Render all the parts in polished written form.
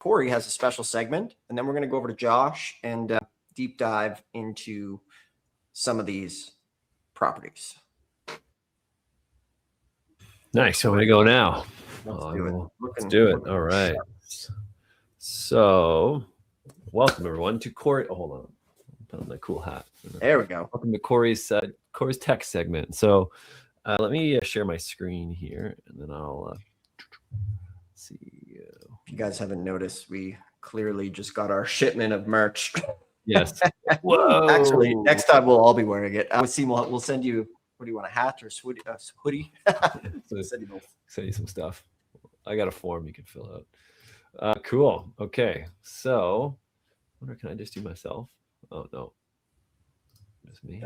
Corey has a special segment, and then we're going to go over to Josh and deep dive into some of these properties. Nice. So we go now. Let's do it. All right. So, welcome everyone to Corey. Oh, hold on. Put on that cool hat. There we go. Welcome to Corey's tech segment. So, let me share my screen here, and then I'll see. If you guys haven't noticed, we clearly just got our shipment of merch. Yes. Whoa. Actually, next time we'll all be wearing it. We'll send you. What do you want? A hat or a hoodie? Send you some stuff. I got a form you can fill out. Cool. Okay. So, I wonder, can I just do myself? Oh no, just me.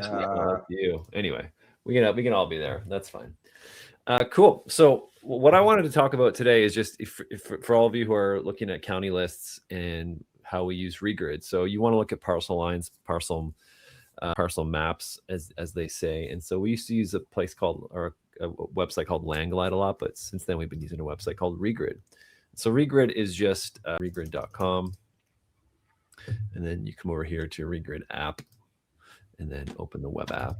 You. Anyway, we can all be there. That's fine. Cool. So what I wanted to talk about today is just if for all of you who are looking at county lists and how we use regrid. So you want to look at parcel lines, parcel maps, as they say. And so we used to use a website called Landglide a lot, but since then we've been using a website called Regrid. So Regrid is just regrid.com. And then you come over here to Regrid app and then open the web app.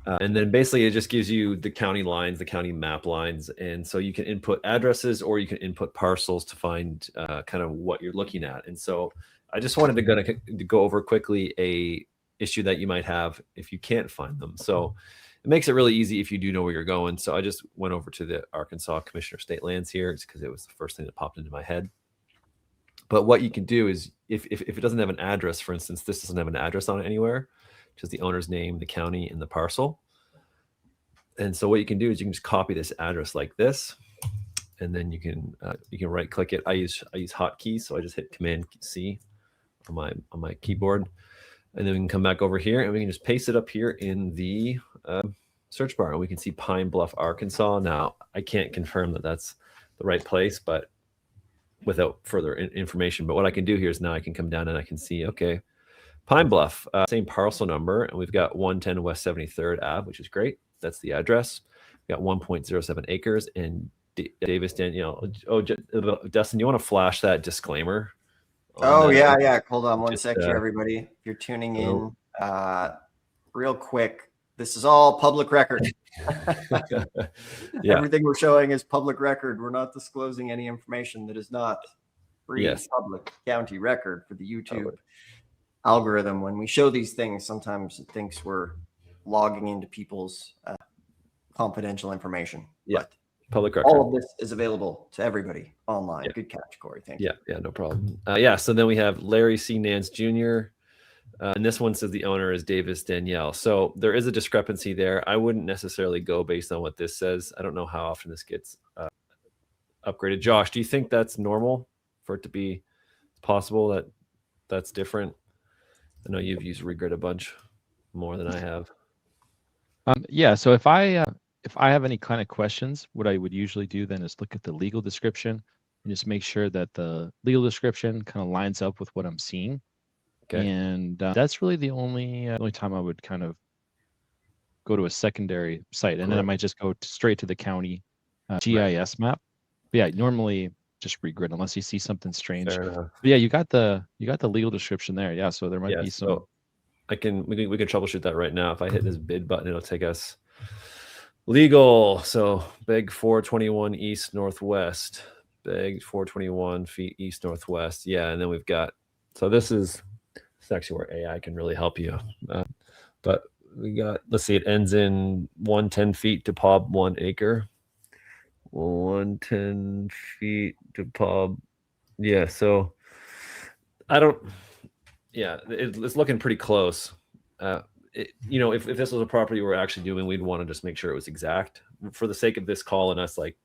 And then basically it just gives you the county lines, the county map lines. And so you can input addresses or you can input parcels to find kind of what you're looking at. And so I just wanted to go over quickly a issue that you might have if you can't find them. So it makes it really easy if you do know where you're going. So I just went over to the Arkansas Commissioner of State Lands here. It's because it was the first thing that popped into my head. But what you can do is if it doesn't have an address, for instance, this doesn't have an address on it anywhere, just the owner's name, the county, and the parcel. And so what you can do is you can just copy this address like this, and then you can right click it. I use hotkeys, so I just hit Command C on my keyboard, and then we can come back over here and we can just paste it up here in the search bar, and we can see Pine Bluff, Arkansas. Now I can't confirm that that's the right place, but without further information. But what I can do here is now I can come down and I can see, okay, Pine Bluff, same parcel number, and we've got 110 West 73rd Ave, which is great. That's the address. We've got 1.07 acres, and Davis Danielle. Oh, Dustin, you want to flash that disclaimer? Oh, yeah. Hold on one sec here, everybody. If you're tuning in, real quick, this is all public record. Yeah. Everything we're showing is public record. We're not disclosing any information that is not free public county record for the YouTube algorithm. When we show these things, sometimes it thinks we're logging into people's confidential information. Yeah. But public record. all of this is available to everybody online. Yeah. Good catch, Corey. Thank you. Yeah, no problem. So then we have Larry C. Nance Jr., and this one says the owner is Davis Danielle. So there is a discrepancy there. I wouldn't necessarily go based on what this says. I don't know how often this gets upgraded. Josh, do you think that's normal for it to be possible that that's different? I know you've used Regrid a bunch more than I have. Yeah. So if I have any kind of questions, what I would usually do then is look at the legal description and just make sure that the legal description kind of lines up with what I'm seeing. Okay. And that's really the only time I would kind of go to a secondary site, and then I might just go straight to the county GIS map. But yeah, normally just Regrid unless you see something strange. But yeah, you got the legal description there. Yeah, so there might be some. So we can troubleshoot that right now. If I hit this bid button, it'll take us legal. So beg 421 east northwest. Beg 421 feet east northwest. Yeah, and then we've got. So this is actually where AI can really help you. But we got. Let's see. It ends in 110 feet to POB 1 acre. 110 feet to POB. Yeah, so I don't. Yeah, it's looking pretty close. If this was a property we're actually doing, we'd want to just make sure it was exact. For the sake of this call and us like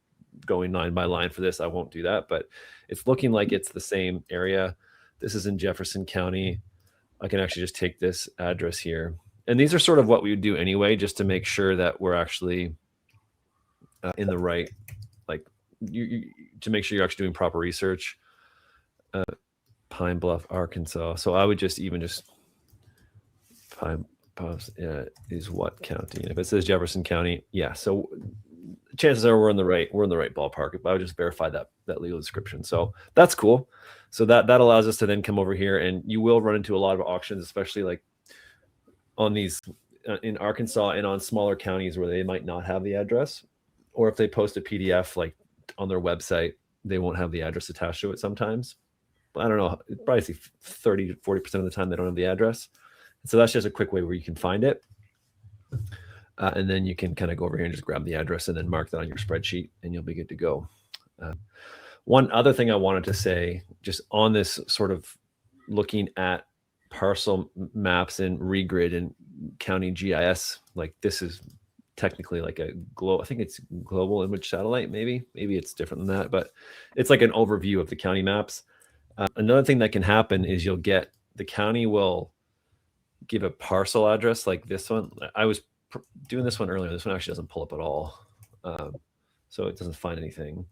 going line by line for this, I won't do that. But it's looking like it's the same area. This is in Jefferson County. I can actually just take this address here, and these are sort of what we would do anyway, just to make sure that we're actually in the right. To make sure you're actually doing proper research. Pine Bluff, Arkansas. So I would just Pine Bluff is what county? And if it says Jefferson County, yeah. So chances are we're in the right ballpark. But I would just verify that legal description. So that's cool. So that allows us to then come over here, and you will run into a lot of auctions, especially like on these in Arkansas and on smaller counties where they might not have the address, or if they post a PDF like on their website, they won't have the address attached to it sometimes. I don't know, probably 30 to 40% of the time they don't have the address. So that's just a quick way where you can find it. And then you can kind of go over here and just grab the address and then mark that on your spreadsheet, and you'll be good to go. One other thing I wanted to say, just on this sort of looking at parcel maps and regrid and county GIS, like this is technically like a I think it's global image satellite, maybe it's different than that, but it's like an overview of the county maps. Another thing that can happen is the county will give a parcel address like this one. I was doing this one earlier. This one actually doesn't pull up at all. So it doesn't find anything.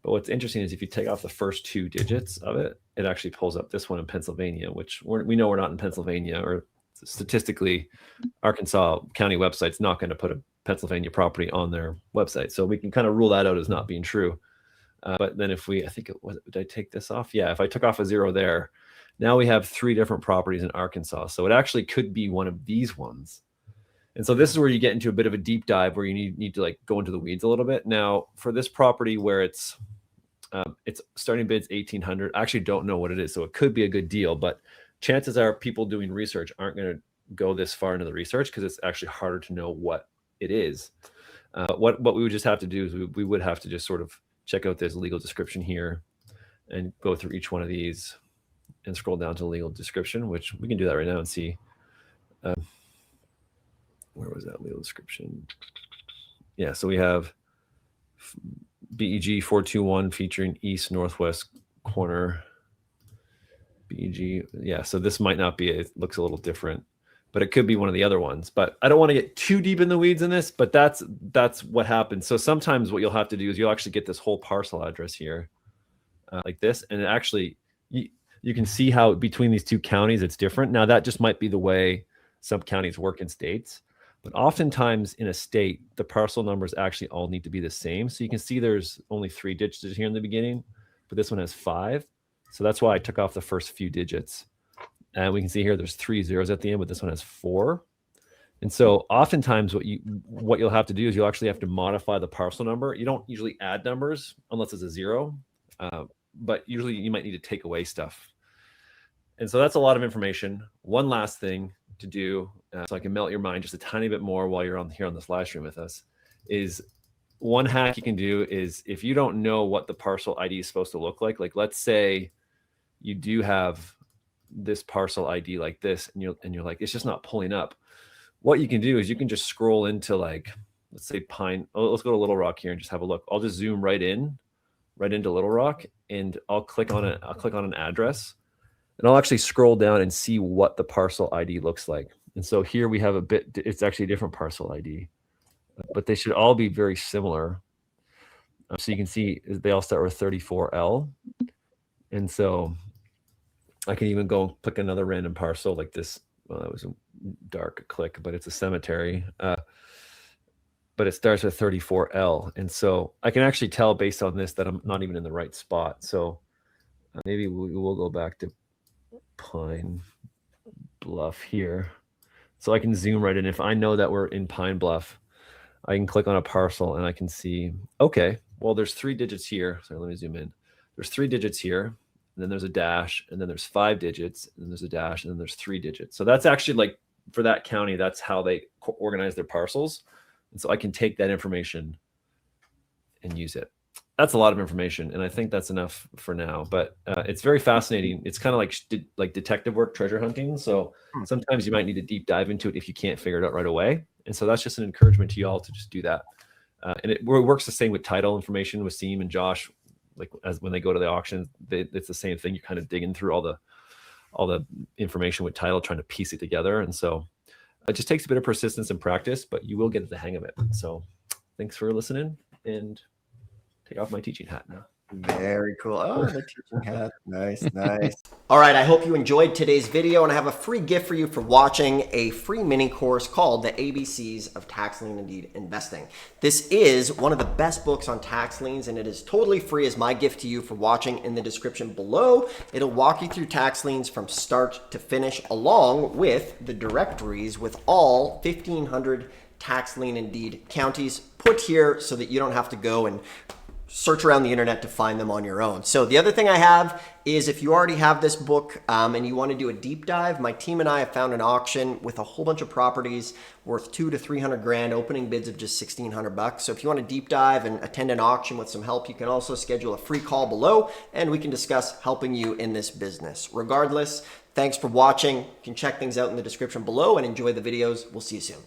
But what's interesting is if you take off the first 2 digits of it, it actually pulls up this one in Pennsylvania, which we know we're not in Pennsylvania, or statistically, Arkansas county website's not going to put a Pennsylvania property on their website. So we can kind of rule that out as not being true. But then if did I take this off? Yeah, if I took off a 0 there, now we have 3 different properties in Arkansas. So it actually could be one of these ones. And so this is where you get into a bit of a deep dive where you need to like go into the weeds a little bit. Now for this property where it's starting bid's 1,800, I actually don't know what it is. So it could be a good deal, but chances are people doing research aren't going to go this far into the research because it's actually harder to know what it is. What we would just have to do is we would have to just sort of check out this legal description here and go through each one of these and scroll down to legal description, which we can do that right now and see. Where was that legal description? Yeah, so we have BEG 421 featuring east northwest corner. BEG, yeah, so this might not be it looks a little different, but it could be one of the other ones. But I don't want to get too deep in the weeds in this, but that's what happens. So sometimes what you'll have to do is you'll actually get this whole parcel address here like this, and it actually you can see how between these 2 counties it's different. Now that just might be the way some counties work in states, but oftentimes in a state the parcel numbers actually all need to be the same. So you can see there's only 3 digits here in the beginning, but this one has 5. So that's why I took off the first few digits. And we can see here there's 3 zeros at the end, but this one has 4. And so oftentimes what you'll have to do is you'll actually have to modify the parcel number. You don't usually add numbers unless it's a 0, but usually you might need to take away stuff. And so that's a lot of information. One last thing to do, so I can melt your mind just a tiny bit more while you're here on this live stream with us, is one hack you can do is if you don't know what the parcel ID is supposed to look like let's say you do have this parcel ID like this, and you're like, it's just not pulling up. What you can do is you can just scroll into like, let's say let's go to Little Rock here and just have a look. I'll just zoom right into Little Rock, and I'll click on it. I'll click on an address, and I'll actually scroll down and see what the parcel ID looks like. And so here we have it's actually a different parcel ID, but they should all be very similar. So you can see they all start with 34L. And so I can even go pick another random parcel like this. Well, that was a dark click, but it's a cemetery. But it starts with 34L. And so I can actually tell based on this that I'm not even in the right spot. So maybe we'll go back to Pine Bluff here. So I can zoom right in. If I know that we're in Pine Bluff, I can click on a parcel and I can see, okay, well, there's 3 digits here. So let me zoom in. There's 3 digits here, and then there's a dash, and then there's 5 digits, and then there's a dash, and then there's 3 digits. So that's actually like for that county, that's how they organize their parcels. And so I can take that information and use it. That's a lot of information, and I think that's enough for now. But it's very fascinating. It's kind of like detective work, treasure hunting. So sometimes you might need to deep dive into it if you can't figure it out right away. And so that's just an encouragement to you all to just do that. And it works the same with title information with Seem and Josh. Like as when they go to the auction, it's the same thing. You're kind of digging through all the information with title, trying to piece it together. And so it just takes a bit of persistence and practice, but you will get the hang of it. So thanks for listening, and take off my teaching hat now. Very cool. Oh, the teaching hat. Nice, nice. All right, I hope you enjoyed today's video, and I have a free gift for you for watching a free mini course called The ABCs of Tax Lien and Deed Investing. This is one of the best books on tax liens, and it is totally free as my gift to you for watching. In the description below. It'll walk you through tax liens from start to finish, along with the directories with all 1,500 tax lien and deed counties put here so that you don't have to go and search around the internet to find them on your own. So the other thing I have is, if you already have this book and you want to do a deep dive, my team and I have found an auction with a whole bunch of properties worth 200 to 300 grand, opening bids of just 1,600 bucks. So if you want to deep dive and attend an auction with some help, you can also schedule a free call below and we can discuss helping you in this business. Regardless, thanks for watching. You can check things out in the description below and enjoy the videos. We'll see you soon.